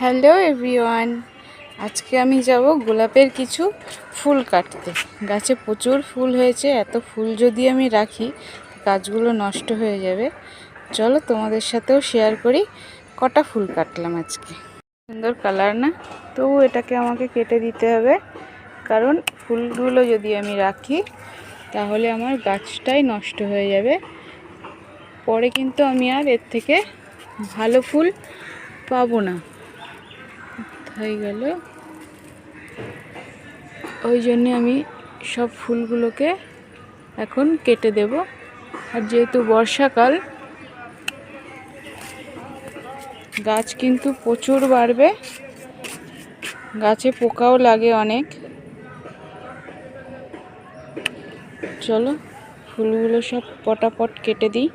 Hello everyone, আজকে আমি যাব গোলাপের কিছু ফুল কাটতে। গাছে প্রচুর ফুল হয়েছে, এত ফুল যদি আমি রাখি গাছগুলো নষ্ট হয়ে যাবে। চলো তোমাদের সাথেও শেয়ার করি কটা ফুল কাটলাম আজকে। সুন্দর কালার না? তবু এটাকে আমাকে কেটে দিতে হবে, কারণ ফুলগুলো যদি আমি রাখি তাহলে আমার গাছটাই নষ্ট হয়ে যাবে। পরে কিন্তু আমি আর এর থেকে ভালো ফুল পাবো না। হয়ে গেল, ওই জন্য আমি সব ফুলগুলোকে এখন কেটে দেব। আর যেহেতু বর্ষাকাল, গাছ কিন্তু প্রচুর বাড়বে, গাছে পোকাও লাগে অনেক। চলো ফুলগুলো সব পটাপট কেটে দিই।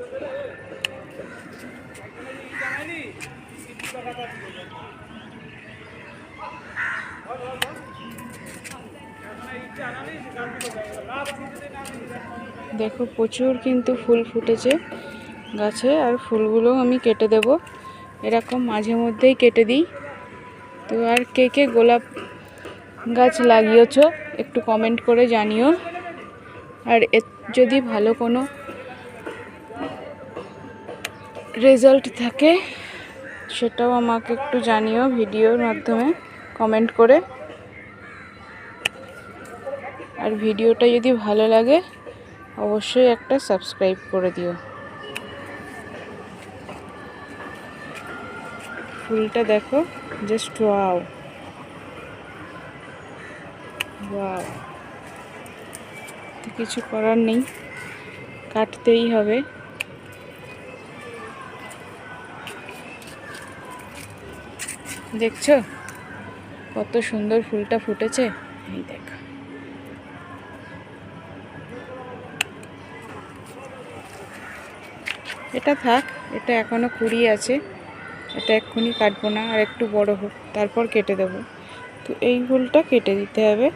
দেখো প্রচুর কিন্তু ফুল ফুটেছে গাছে, আর ফুলগুলো আমি কেটে দেব। এরকম মাঝে মধ্যেই কেটে দিই। তো আর কে কে গোলাপ গাছ লাগিয়েছো একটু কমেন্ট করে জানিও। আর যদি ভালো কোনো রেজাল্ট থাকে সেটাও আমাকে একটু জানিও ভিডিওর মাধ্যমে কমেন্ট করে। আর ভিডিওটা যদি ভালো লাগে অবশ্যই একটা সাবস্ক্রাইব করে দিও। ফুলটা দেখো, জাস্ট ওয়াও ওয়াও। তো কিছু করার নেই, কাটতেই হবে। দেখছো কত সুন্দর ফুলটা ফুটেছে? এই দেখো, এটা থাক, এটা এখনো কুড়ি আছে, এটা এক্ষুনি কাটবো না, আর একটু বড় হোক তারপর কেটে দেব। তো এই ফুলটা কেটে দিতে হবে।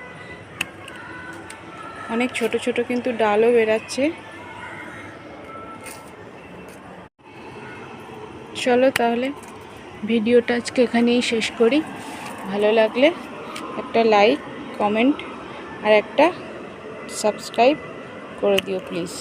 অনেক ছোট ছোট কিন্তু ডালও বেরাচ্ছে। চলো তাহলে ভিডিওটা আজকে এখানেই শেষ করি। ভালো লাগলে একটা লাইক, কমেন্ট আর একটা সাবস্ক্রাইব করে দিও প্লিজ।